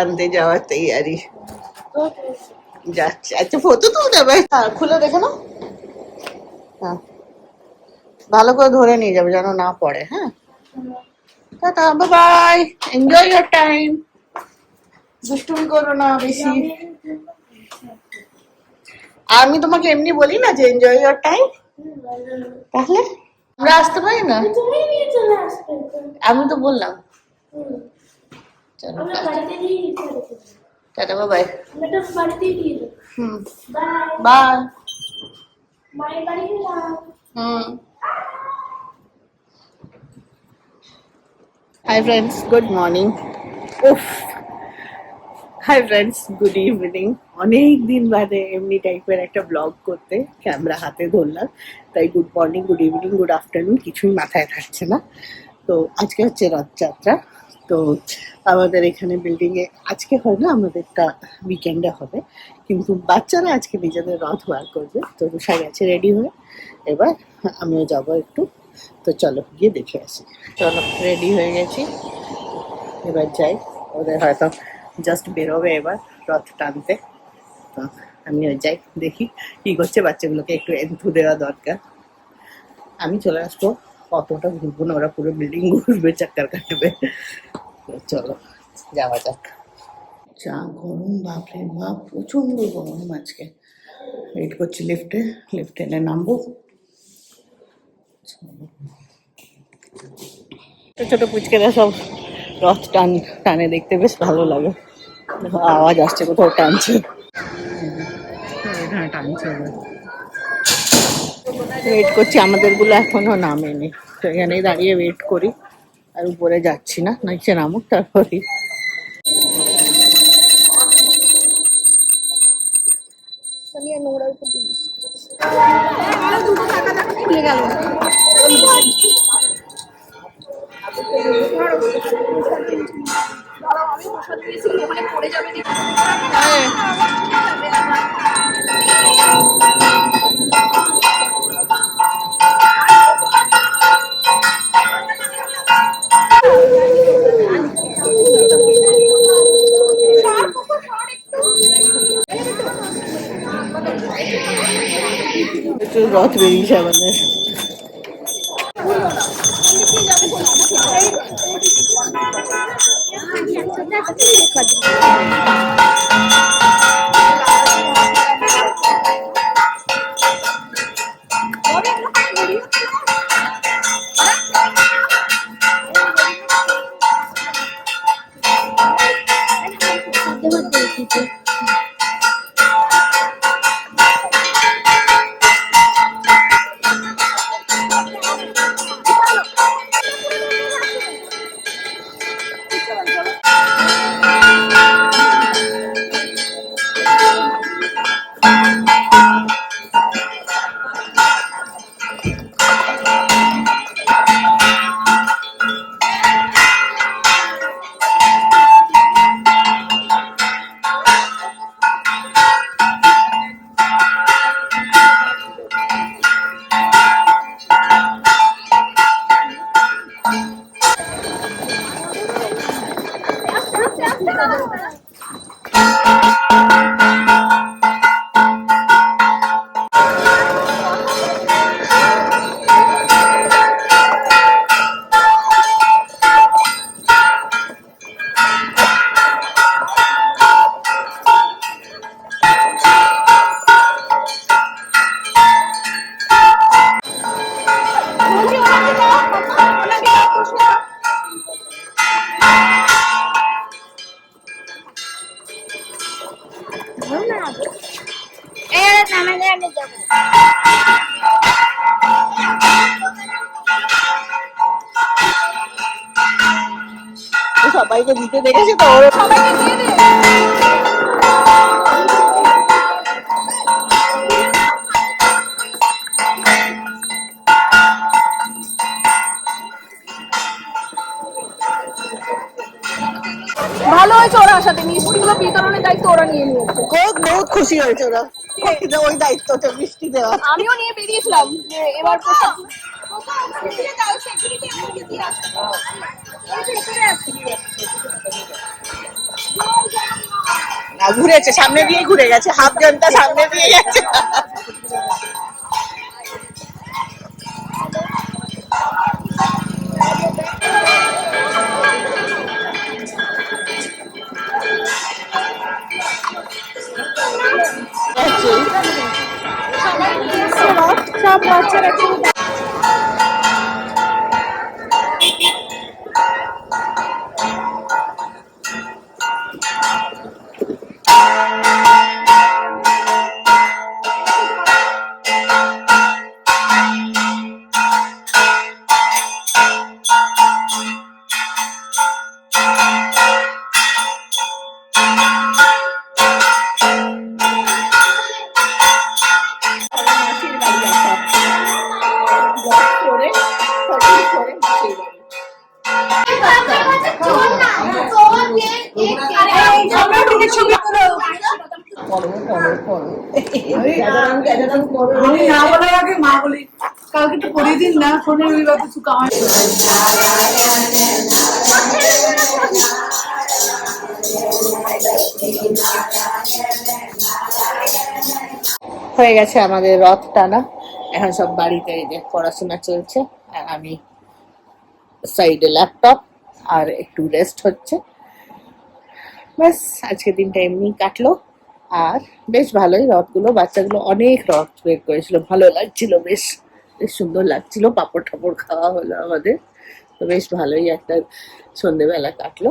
টানতে যাওয়ার তৈয়ারি যাচ্ছে। আচ্ছা ফটো তুলতে হবে, খুলে দেখো না। হ্যাঁ ভালো করে ধরে নিয়ে যাবে যেন না পড়ে। হ্যাঁ tata, bye by, enjoy your time. দুষ্টুমি করো না বেশি। আমি তোমাকে এমনি বলি না যে এনজয় ইয়োর টাইম, তাহলে আমরা আসতে পারি না? আমি তো বললাম। চলো টাটা, বাই বাই। হুম বাই। হুম হাই ফ্রেন্ডস, গুড মর্নিং। উফ, হাই ফ্রেন্ডস, গুড ইভিনিং। অনেক দিন বাদে এমনি টাইপের একটা ব্লগ করতে ক্যামেরা হাতে ধরলাম, তাই good morning, good evening, good afternoon কিছুই মাথায় থাকছে না। তো আজকে হচ্ছে রথযাত্রা। তো আমাদের এখানে বিল্ডিংয়ে আজকে হয় না, আমাদেরটা উইকেন্ডে হবে, কিন্তু বাচ্চারা আজকে নিজেদের রথ বার করবে। তো রুষা গেছে রেডি হয়ে, এবার আমিও যাব একটু। তো চলো গিয়ে দেখে আসি। চলো রেডি হয়ে গেছি, এবার যাই। ওদের হয়তো জাস্ট বেরোবে এবার রথ টানতে, তো আমিও যাই দেখি কি করছে। বাচ্চাগুলোকে একটু এন্থু দেওয়া দরকার। আমি চলে আসবো, অতটা ঘুরবো না, ওরা পুরো বিল্ডিং ঘুরবে, চাক্কার কাটবে। তো চলো যাওয়া যাক। যা গরম, বাপরে বাপ, প্রচন্ড গরম আজকে। ওয়েট করছি লিফটে, লিফটে এলে নামবো। ছোট ছোট পুচকেরা সব রথ টানে, দেখতে বেশ ভালো লাগে। আওয়াজ আসছে কোথাও টানছে। হ্যাঁ টানছে। ওয়েট করছি, আমাদের গুলো এখনো নামেনি, তো এখানেই দাঁড়িয়ে ওয়েট করি। আর উপরে যাচ্ছি না, নিচে নামুক তারপরে। রথ বেরিয়েছে আমাদের। সবাইকে দিতে দেখেছি তো, সবাইকে দিয়ে দে। ভালো হয়েছে ওরা আসাতে, মিষ্টিগুলো বিতরণের দায়িত্ব ওরা নিয়ে নিয়েছে। বহুত খুশি হয়েছে ওরা, ওই দায়িত্বটা মিষ্টি দেওয়া। আমিও নিয়ে বেরিয়েছিলাম যে এবার না, ঘুরেছে, সামনে দিয়ে ঘুরে গেছে, হাফ ঘন্টা সামনে দিয়ে গেছে। সব বাচ্চারা মাসির বাড়ি আসা করে করে মাসির বাড়ি। আমি না বলার আগে মা বলি কালকে একটু করিয়ে দিন না, ফোনে ওই কিছু কামাই। হয়ে গেছে আমাদের রথ টানা, এখন সব বাড়িতে এই যে পড়াশোনা চলছে, আর আমি সাইডে ল্যাপটপ আর একটু রেস্ট হচ্ছে। ব্যাস আজকের দিনটা এমনি কাটলো। আর বেশ ভালোই, রথগুলো বাচ্চাগুলো অনেক রথ বের করেছিল, ভালো লাগছিল, বেশ বেশ সুন্দর লাগছিল, পাঁপড় ঠাপড় খাওয়া হলো আমাদের, তো বেশ ভালোই একটা সন্ধেবেলা কাটলো।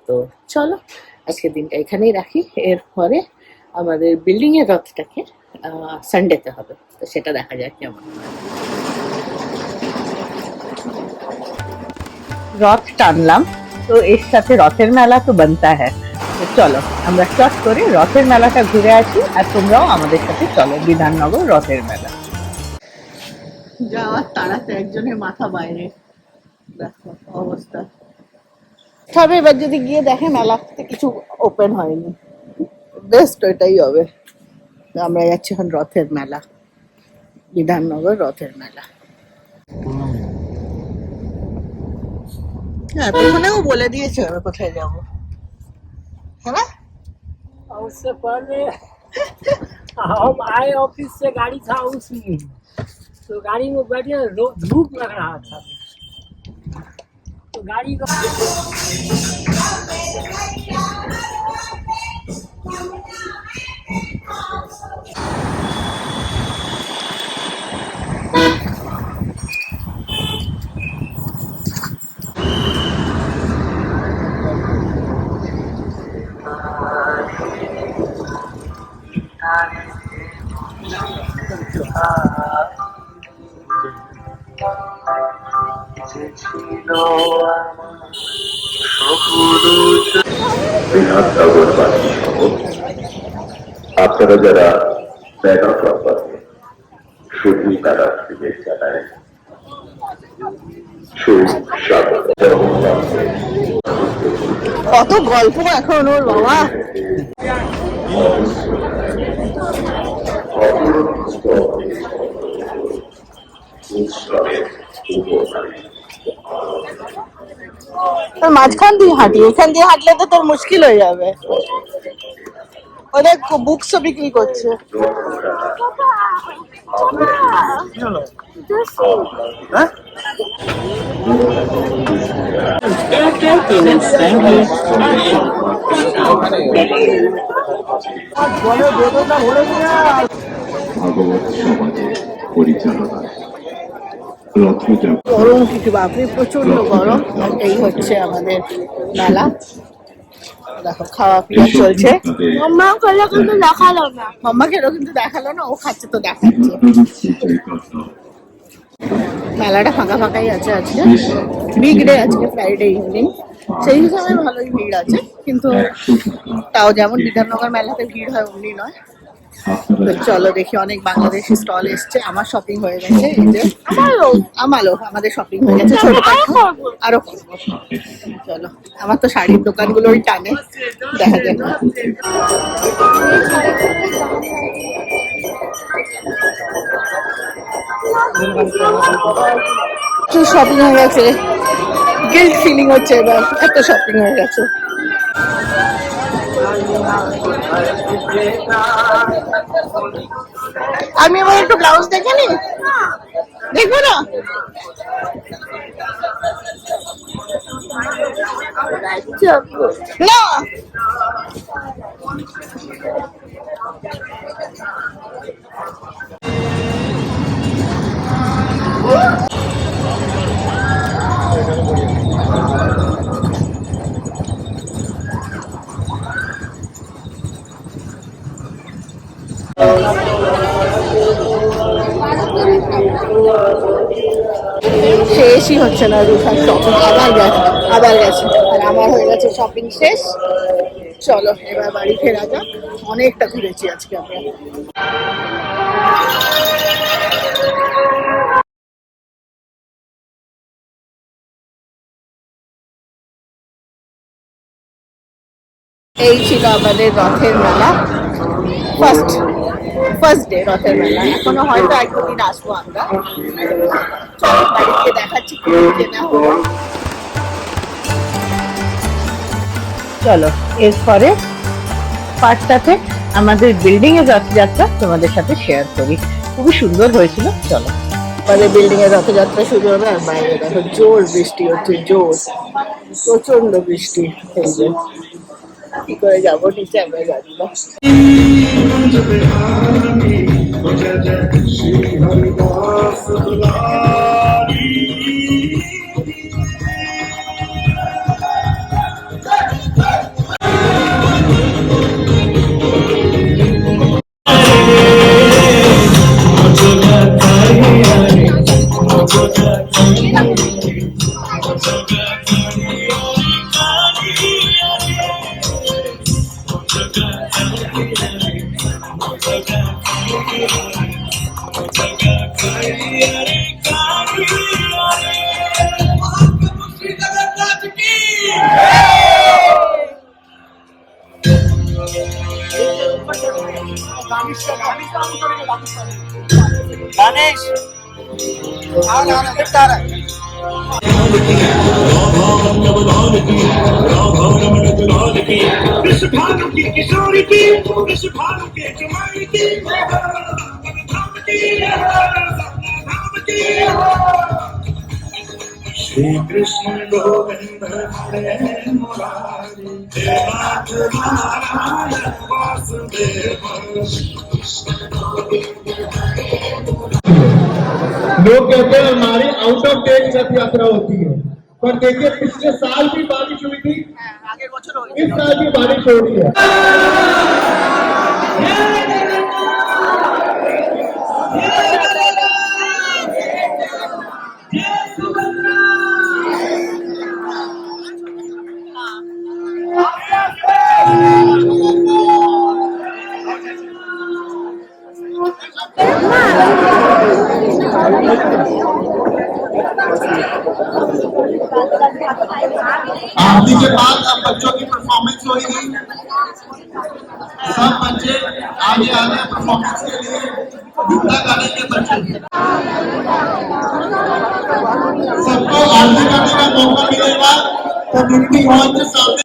তো চলো আজকের দিনটা এখানেই রাখি, এরপরে আমাদের বিল্ডিং এর রথটাকে সানডেতে হবে, তো সেটা দেখা যাক কেমন। রথ টানলাম, তো এর সাথে রথের মেলা তো বানতা হ্যাঁ। তো চলো আমরা চট করে রথের মেলাটা ঘুরে আসি, আর তোমরাও আমাদের সাথে চলো বিধাননগর রথের মেলা। যাওয়ার তাড়াতে একজনের মাথা বাইরে, দেখো অবস্থা। তবে এবার যদি গিয়ে দেখে মেলাতে কিছু ওপেন হয়নি, বেস্ট ওইটাই হবে। আমরা যাচ্ছি এখন রথের মেলা, বিধাননগর রথের মেলা। হ্যাঁ, ওখানেও বলে দিয়েছে আমরা কোথায় যাবো, है ना? उससे पहले हम आए ऑफिस से, गाड़ी था उसमें, तो गाड़ी में बैठे धूप लग रहा था, तो गाड़ी का বিধাননগরবাসী সহ আপনারা যারা ব্যানর সম্পর্কে শুধুই তারা বিদেশ জানায় সুস্বাগত। কত গল্প এখন ওর বাবা। তোর মাঝখান দিয়ে হাঁটি, এখান দিয়ে হাঁটলে তো তোর মুশকিল হয়ে যাবে। ওদের বুকসও বিক্রি করছে। ভাগবত সমাজের পরিচালনায় গরম কিছু বাপরে, প্রচন্ড গরম। এই হচ্ছে আমাদের মেলা, দেখো খাওয়া পিয়া চলছে। মাম্মা খেলো কিন্তু দেখালো না, মাম্মা খেলো কিন্তু দেখালো না, ও খাচ্ছে তো দেখাচ্ছে। মেলাটা ফাঁকা ফাঁকাই আছে আজকে, বিগ ডে আজকে, ফ্রাইডে ইভিনিং, সেই হিসাবে ভালোই ভিড় আছে, কিন্তু তাও যেমন বিধাননগর মেলাতে ভিড় হয় অমনি নয়। তো চলো দেখি, অনেক বাংলাদেশি স্টল এসছে, আমার শপিং হয়ে গেছে, এই যে আমারও আমাদের শপিং হয়ে গেছে, ছোট আরো করবো। চলো, আমার তো শাড়ির দোকানগুলোই টানে, দেখা যাক। শপিং হয়ে গেছে, গিল্ট ফিলিং হচ্ছে এবার, এত শপিং হয়ে গেছে। আমি এবার একটু ব্লাউজ দেখে নি, দেখবো না? না শেষই হচ্ছে না রুখার শপিং, আবার গেছে আর আমার হয়ে গেছে শপিং শেষ। চলো এবার বাড়ি ফেরা যাক, অনেকটা ঘুরেছি আজকে আমরা। এই ছিল আমাদের রথের মেলা, ফার্স্ট ডে রথের মেলা। এখনো হয়তো এক দুদিন আসবো আমরা। চলো বাড়িতে দেখাচ্ছি কি কেনা হলো। চলো এরপরে পার্টটাতে আমাদের বিল্ডিং এর রথযাত্রা তোমাদের সাথে শেয়ার করি, খুবই সুন্দর হয়েছিল। চলো আমাদের বিল্ডিং এর রথযাত্রা শুরু হবে, আর বাইরে দেখো জোর বৃষ্টি হচ্ছে, জোর প্রচন্ড বৃষ্টি। এই যে কি করে যাবো নিচে, আমরা জানি না। श्री कृष्ण गोविंद हरे मुरारी हे नाथ नारायण वासुदेव। लोग कहते हैं हमारी आउट ऑफ डेट रथ यात्रा होती है, पर देखिए पिछले साल भी बारिश हुई थी, इस साल भी बारिश हो रही है। आरती के बाद अब बच्चों की परफॉर्मेंस होगी। सब बच्चे आगे आ गए परफॉर्मेंस के लिए, गीता गाने के बच्चे सबको आरती करने का मौका मिलेगा कम्युनिटी हॉल के सामने।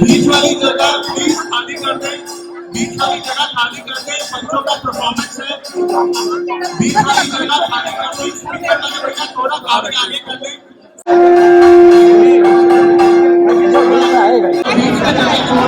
बीच वाली जगह प्लीज खाली कर दें, बीच वाली जगह खाली कर दें, बच्चों का परफॉर्मेंस है। बीच वाली जगह खाली कर दें, स्पीकर लगे बेटा थोड़ा आगे आगे कर दें। बीच का जगह छोड़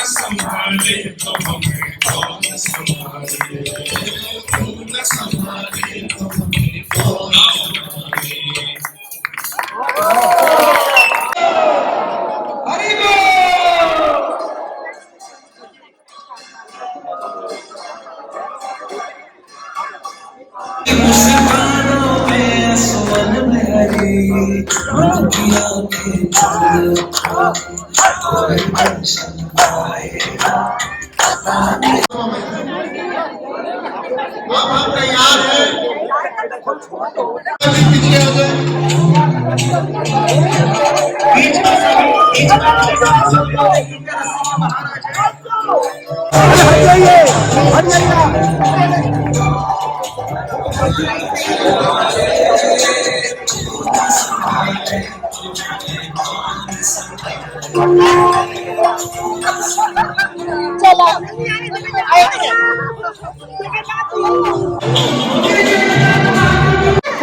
संभाले तो हमें कौन संभाले, न संभाले तो हमें कौन संभाले। अब हम तैयार हैं पीछे आ जाए बीच में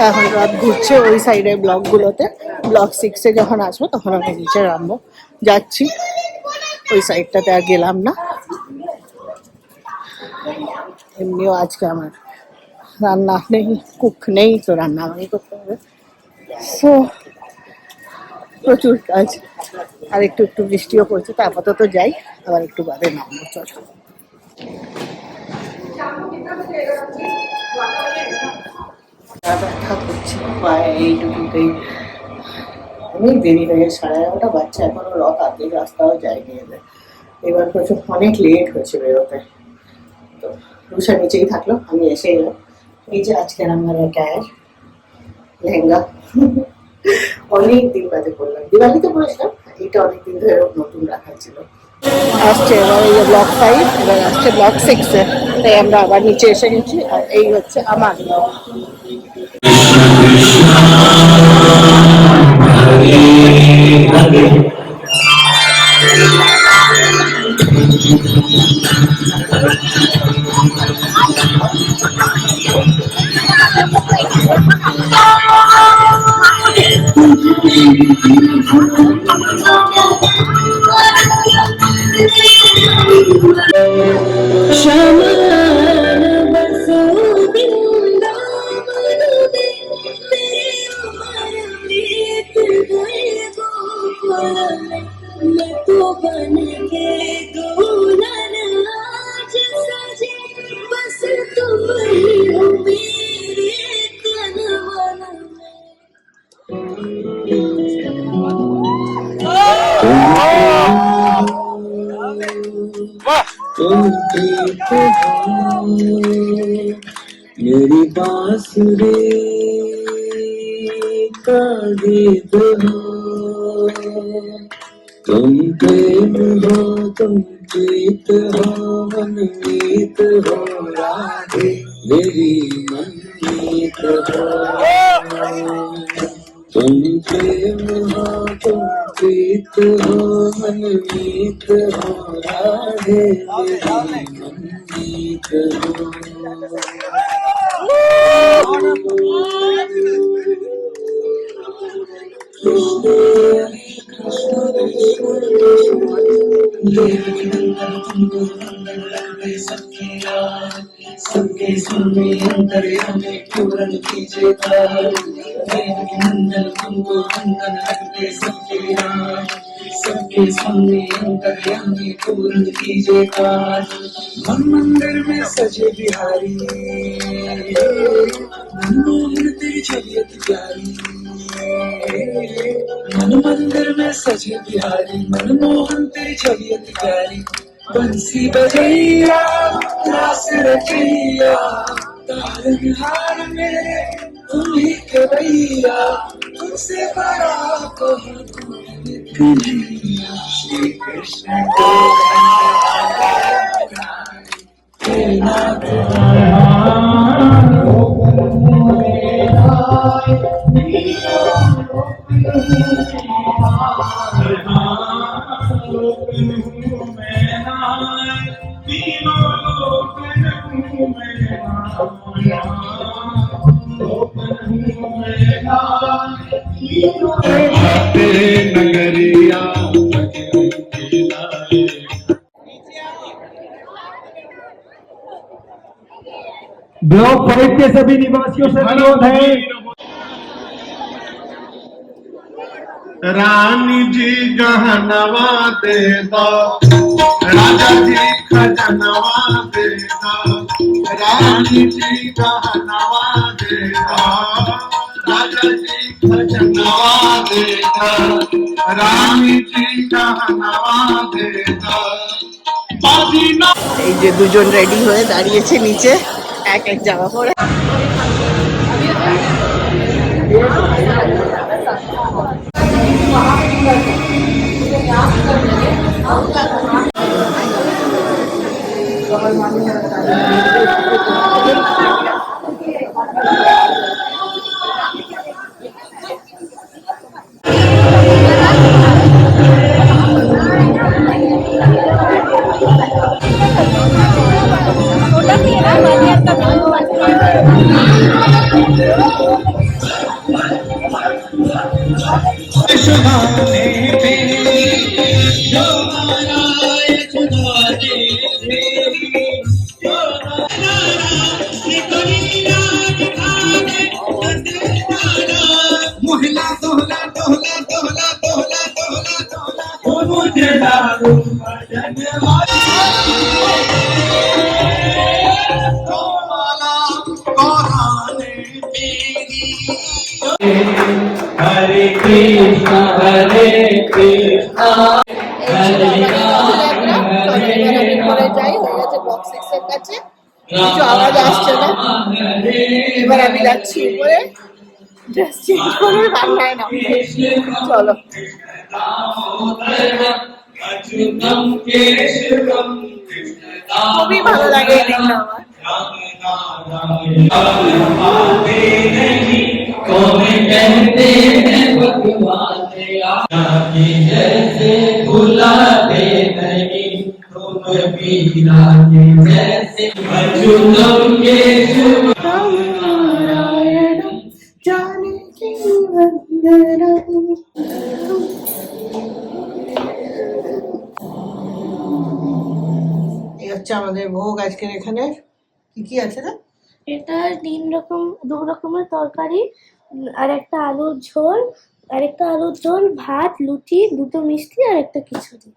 এখন রাত ঘুরছে ওই সাইডের ব্লকগুলোতে। ব্লক 6-এ যখন আসবো তখন আমি নিচে নামবো, যাচ্ছি ওই সাইডটাতে। আর গেলাম না, এমনিও আজকে আমার রান্না নেই, কুক নেই, তো রান্না আমাকে করতে হবে। সো প্রচুর কাজ। আর একটু একটু বৃষ্টিও পড়ছে, তো আপাতত যাই, আবার একটু বাদে নামবো। চল ব্যথা করছে পায়ে এইটুকুতেই। অনেক দেরি হয়ে গেছে, 11:30 বাচ্চা, এখনো রথ আর্ধেক রাস্তাও যায়নি। এবার প্রচুর অনেক লেট হয়েছে বেরোতে। তো রুষা নিচেই থাকলো, আমি এসে এলাম। এই যে আজকের আমার গায়ের লেহেঙ্গা, অনেক দিন বাদে পরলাম। দিওয়ালিতে পরেছিলাম, এটা অনেকদিন ধরে নতুন রাখা ছিল। আসছে এবার এই ব্লক 5, এবার আসছে ব্লক 6-এ, তাই আমরা আবার নিচে এসে গেছি। আর এই হচ্ছে আমার मेरी बांसुरी का गीत हो, तुम प्रेम हो, तुम प्रीत हो, मनमीत हो राधे, मेरी मनमीत हो। तुम प्रेम हो, तुम प्रीत हो, मनमीत हो राधे, मेरी मनमीत हो। सबके सामने अंतर्यामी पूरन कीजिए नंदन तुमको नंदन लगते सबके राज, सबके सामने अंतर्यामी पूरन कीजिए काज। मन मंदिर में सजे बिहारी, मनमोहन तेरी छबियत प्यारी, मन मंदिर में सजे बिहारी, मनमोहन तेरी छबियत प्यारी। बंसी बजैया रास रचैया, तारनहार मेरे तुम ही के भैया, तुमसे बड़ा कोई नहीं। श्री कृष्ण को नगरिया ब्लॉक 5 के सभी निवासियों से अनुरोध है, रानी जी गहनवा दे दो, राजा जी खजनवा दे दो, रानी जी गहनवा दे दो, राजा जी खजनवा रानी जी नवा देता बाजी ना এই যে দুজন রেডি হয়ে দাঁড়িয়েছে নিচে এক এক জামা পরে। सुहाने तेरी जो नाराय सुधा दे तेरी जो मोहला दोहला दोहला दोहला दोहला दोहला दोहला वो मुझे दारू भजन वाला कोराने तेरी हरे कृष्ण हरे कृष्ण কিছু আওয়াজ আসছে না, এবার আমি যাচ্ছি উপরে ড্রেস চেঞ্জ করে রান্নায় নামবো। চলো। খুবই ভালো লাগে এই দিনটা আমার। कौन कहते हैं भगवान जैसे भुलाते नहीं तुम भी राजे जैसे अच्युतम केशव नारायणं जानकी वन्दनं। এই হচ্ছে আমাদের ভোগ আজকের এখানে। কি কি আছে না? এটা দু রকমের তরকারি, আর একটা আলুর ঝোল, ভাত, লুচি, দুটো মিষ্টি আর একটা খিচুড়ি।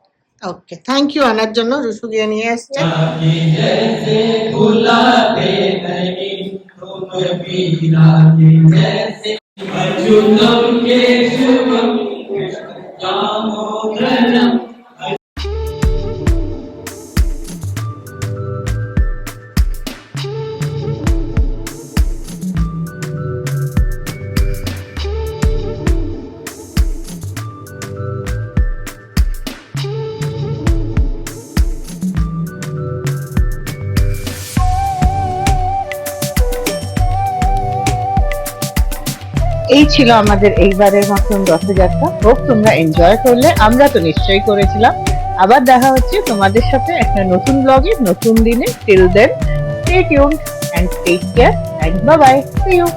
ওকে, থ্যাংক ইউ আনার জন্য। রুসু গিয়ে নিয়ে আসছে। जैसे भुलाते नहीं तुम भी राजे जैसे अच्युतम केशवम कृष्ण दामोदरम। এই ছিল আমাদের এইবারের মতন রথযাত্রা। হোপ তোমরা এনজয় করলে, আমরা তো নিশ্চয়ই করেছিলাম। আবার দেখা হচ্ছে তোমাদের সাথে একটা নতুন ব্লগে নতুন দিনে। Till then stay tuned and take care and bye bye, see you.